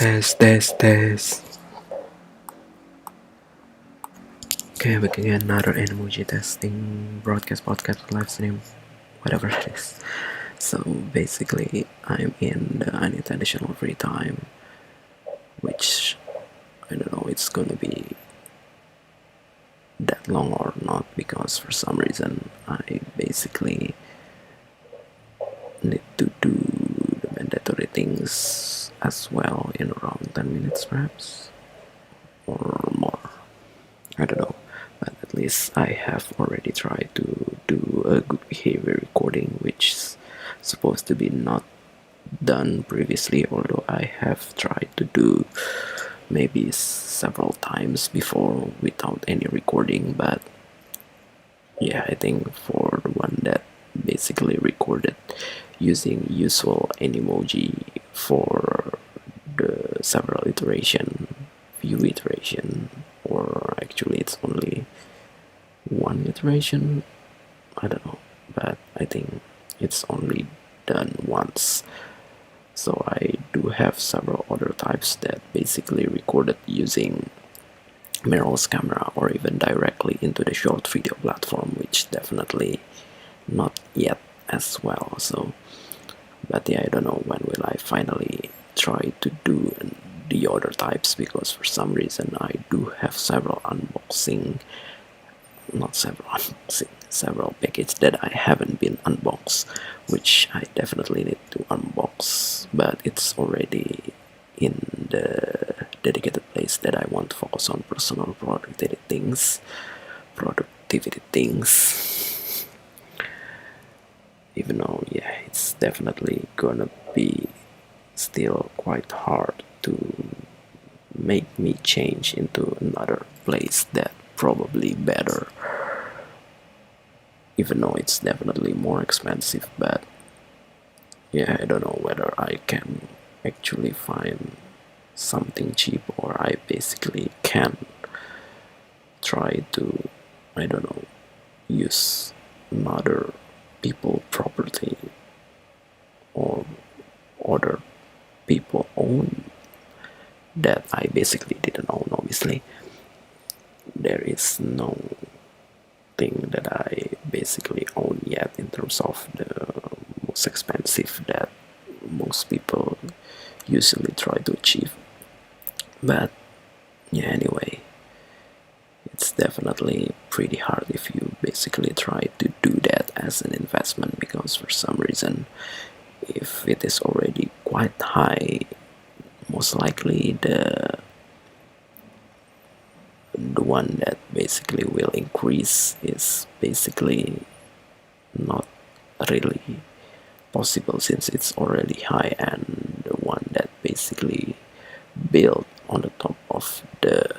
Test. Okay, back again, another Animoji testing, broadcast, podcast, live stream, whatever it is. So basically, I'm in the unintentional free time, which I don't know it's gonna be that long or not, because for some reason I basically need to do the mandatory things as well in around 10 minutes perhaps, or more. I don't know, but at least I have already tried to do a good behavior recording, which is supposed to be not done previously, although I have tried to do maybe several times before without any recording. But yeah, I think for the one that basically recorded using usual Animoji for the several few iteration, or actually it's only one iteration, I don't know, but I think it's only done once. So I do have several other types that basically recorded using mirrorless camera or even directly into the short video platform, which definitely not yet as well. So but yeah, I don't know when will I finally try to do the other types, because for some reason I do have several several packages that I haven't been unboxed, which I definitely need to unbox, but it's already in the dedicated place that I want to focus on personal productivity things. Even though, yeah, it's definitely gonna be still quite hard to make me change into another place that probably better, even though it's definitely more expensive. But yeah, I don't know whether I can actually find something cheap, or I basically can try to, I don't know, use another people property or other people own that I basically didn't own. Obviously there is no thing that I basically own yet in terms of the most expensive that most people usually try to achieve. But yeah, anyway, it's definitely pretty hard if you basically try to do that as an investment, because for some reason, if it is already quite high, most likely the one that basically will increase is basically not really possible, since it's already high, and the one that basically built on the top of the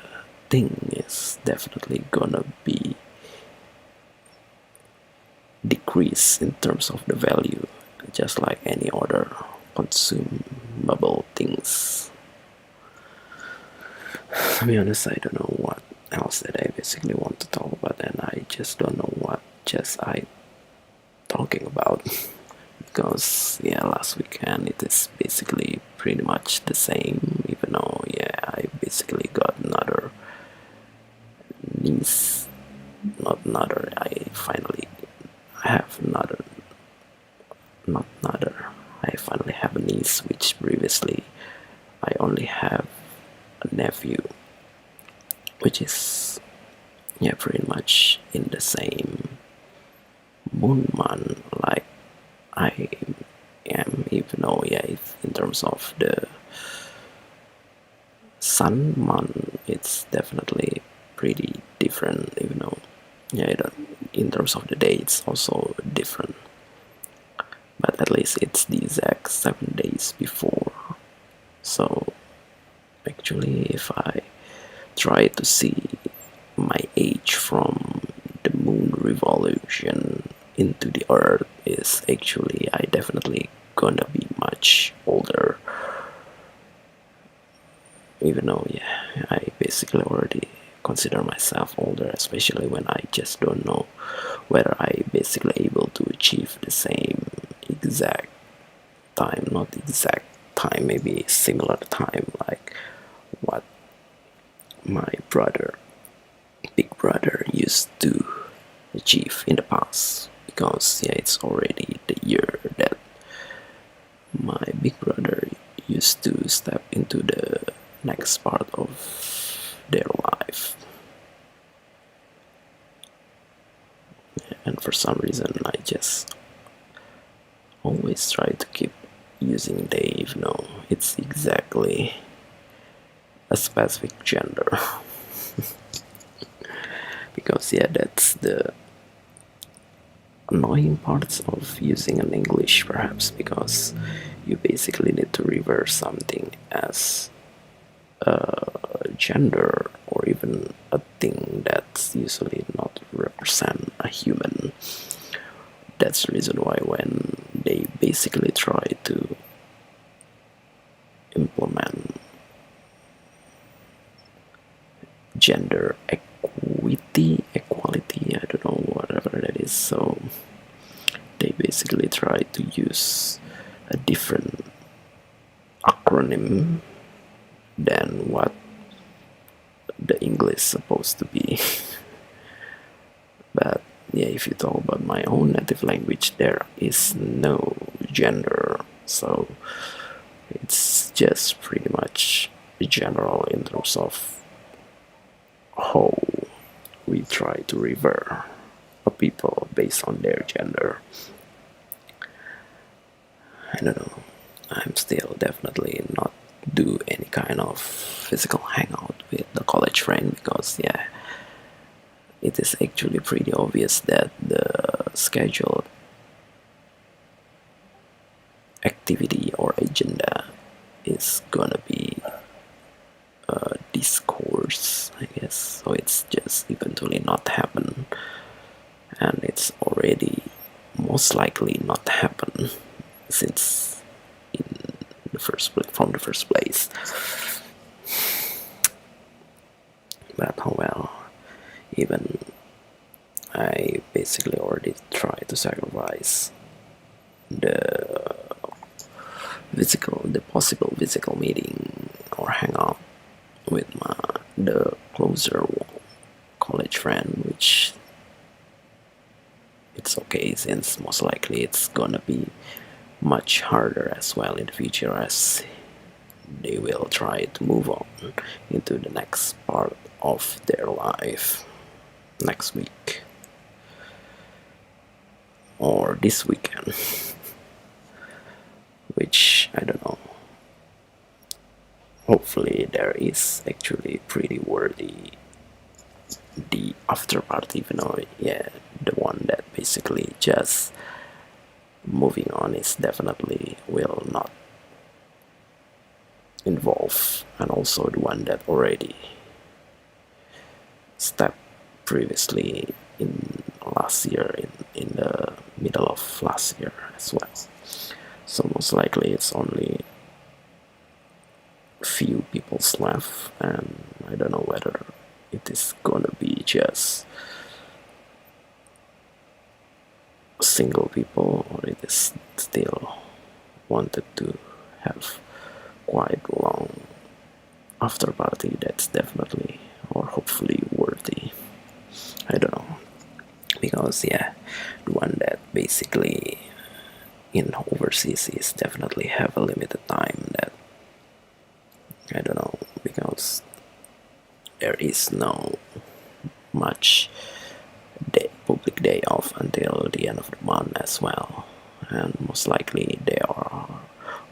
thing is definitely gonna be decrease in terms of the value, just like any other consumable things. To be honest, I don't know what else that I basically want to talk about, and I just don't know what just I talking about. Because yeah, last weekend it is basically pretty much the same, even though yeah, I basically got another niece, not another, I finally have another, not another, I finally have a niece, which previously I only have a nephew, which is yeah, pretty much in the same moon month like I am, even though yeah, in terms of the sun month it's definitely pretty different, even though yeah, in terms of the day it's also different, but at least it's the exact 7 days before. So actually, if I try to see my age from the moon revolution into the earth, is actually I definitely gonna be much older, even though yeah, I basically already consider myself older, especially when I just don't know whether I basically able to achieve the same exact time, not exact time, maybe similar time like what my big brother used to achieve in the past, because yeah, it's already the year that my big brother used to step into the next part of their life. And for some reason I just always try to keep using they, even though it's exactly a specific gender. Because yeah, that's the annoying parts of using an English, perhaps, because you basically need to reverse something as a gender or even a thing that's usually not represent a human. That's the reason why when they basically try to implement gender equality, I don't know, whatever that is, so they basically try to use a different acronym than what the English is supposed to be. But yeah, if you talk about my own native language, there is no gender, so it's just pretty much general in terms of how we try to revere a people based on their gender. I don't know, I'm still definitely not do any kind of physical hangout with the college friend, because yeah, it is actually pretty obvious that the scheduled activity or agenda is gonna be a discourse, I guess, so it's just eventually not happen, and it's already most likely not happen since from the first place. But oh well, even I basically already tried to sacrifice the possible physical meeting or hangout with the closer college friend, which it's okay, since most likely it's gonna be much harder as well in the future, as they will try to move on into the next part of their life next week or this weekend. Which I don't know, hopefully there is actually pretty worthy the after party, even though yeah, the one that basically just moving on is definitely will not involve, and also the one that already stepped previously in last year, in the middle of last year as well. So most likely it's only few people left, and I don't know whether it is gonna be just single people, or it is still wanted to have quite long after party that's definitely or hopefully worthy. I don't know, because yeah, the one that basically in overseas is definitely have a limited time, that I don't know, because there is no much public day off until the end of the month as well, and most likely they are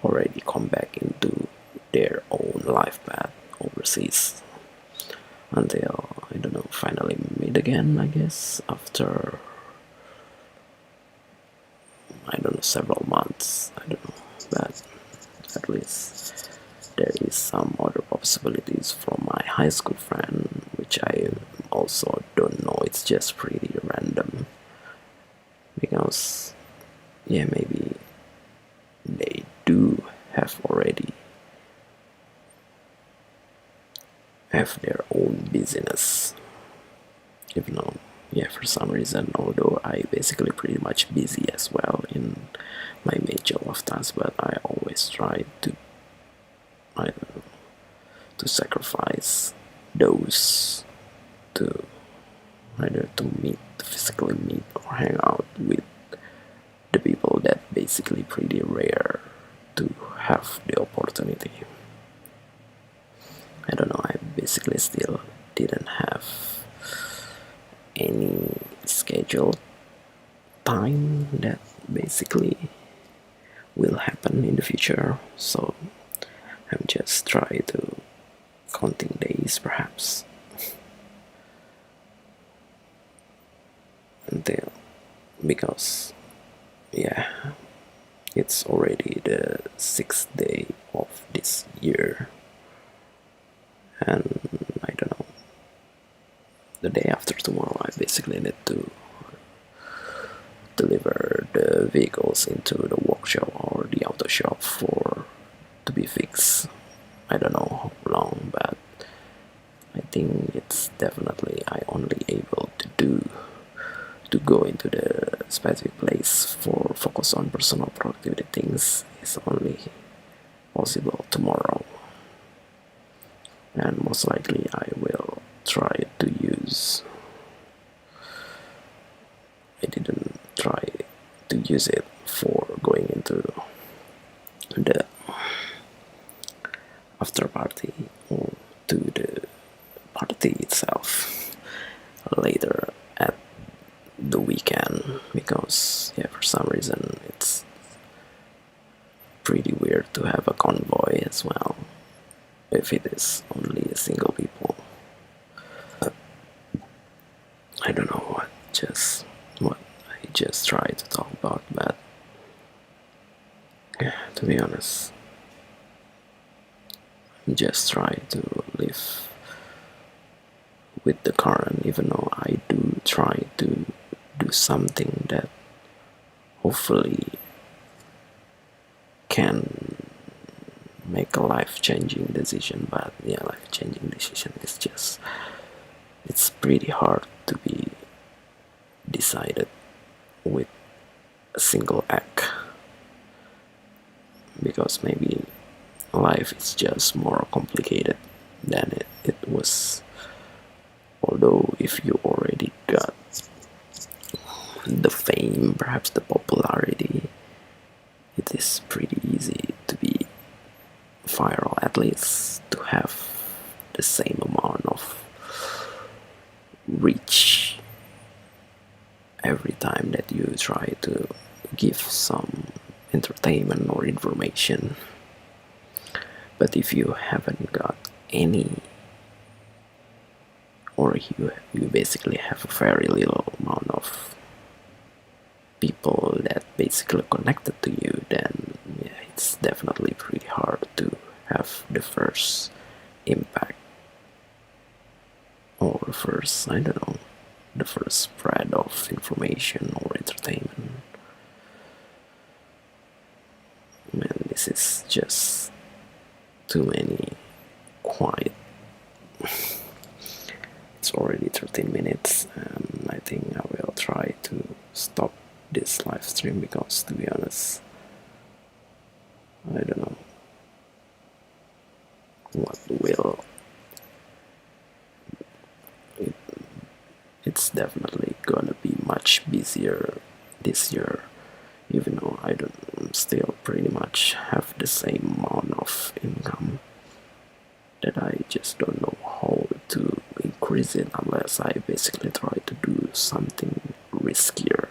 already come back into their own life path overseas until I don't know, finally meet again, I guess, after I don't know, several months, I don't know, but at least there is some other possibilities from my high school friend, which I also don't know, it's just pretty random, because yeah, maybe they do have already have their own business, even though yeah, for some reason, although I basically pretty much busy as well in my major of tasks, but I always try to to sacrifice those to either to physically meet or hang out with the people that basically pretty rare to have the opportunity. I don't know, I basically still didn't have any scheduled time that basically will happen in the future, so I'm just trying to counting days perhaps until, because yeah, it's already the 6th day of this year, and I don't know, the day after tomorrow I basically need to deliver the vehicles into the workshop or the auto shop for to be fixed. I don't know how long, but I think it's definitely I only able to go into the specific place for focus on personal productivity things is only possible tomorrow, and most likely I will try to use. I didn't try to use it for going into the after party or to the party itself later at the weekend, because yeah, for some reason it's pretty weird to have a convoy as well if it is only a single people. I don't know what I just try to talk about, but yeah, to be honest, I'm just trying to live with the current, even though I do try to do something that hopefully can make a life-changing decision. But yeah, life-changing decision is just, it's pretty hard to be decided with a single act, because maybe life is just more complicated than it was. Although if you already got the fame, perhaps the popularity, it is pretty easy to be viral, at least to have the same amount of reach every time that you try to give some entertainment or information. But if you haven't got any, or you basically have a very little amount of people that basically connected to you, then yeah, it's definitely pretty hard to have the first impact, or the first, I don't know, the first spread of information or entertainment. Man, this is just too many quiet. It's already 13 minutes, and I think I will try to stop this live stream, because to be honest, I don't know what will. It's definitely gonna be much busier this year, even though I don't still pretty much have the same amount of income, that I just don't know how to increase it unless I basically try to do something riskier.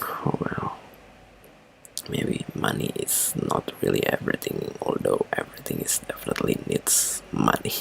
Oh well, maybe money is not really everything, although everything is definitely needs money.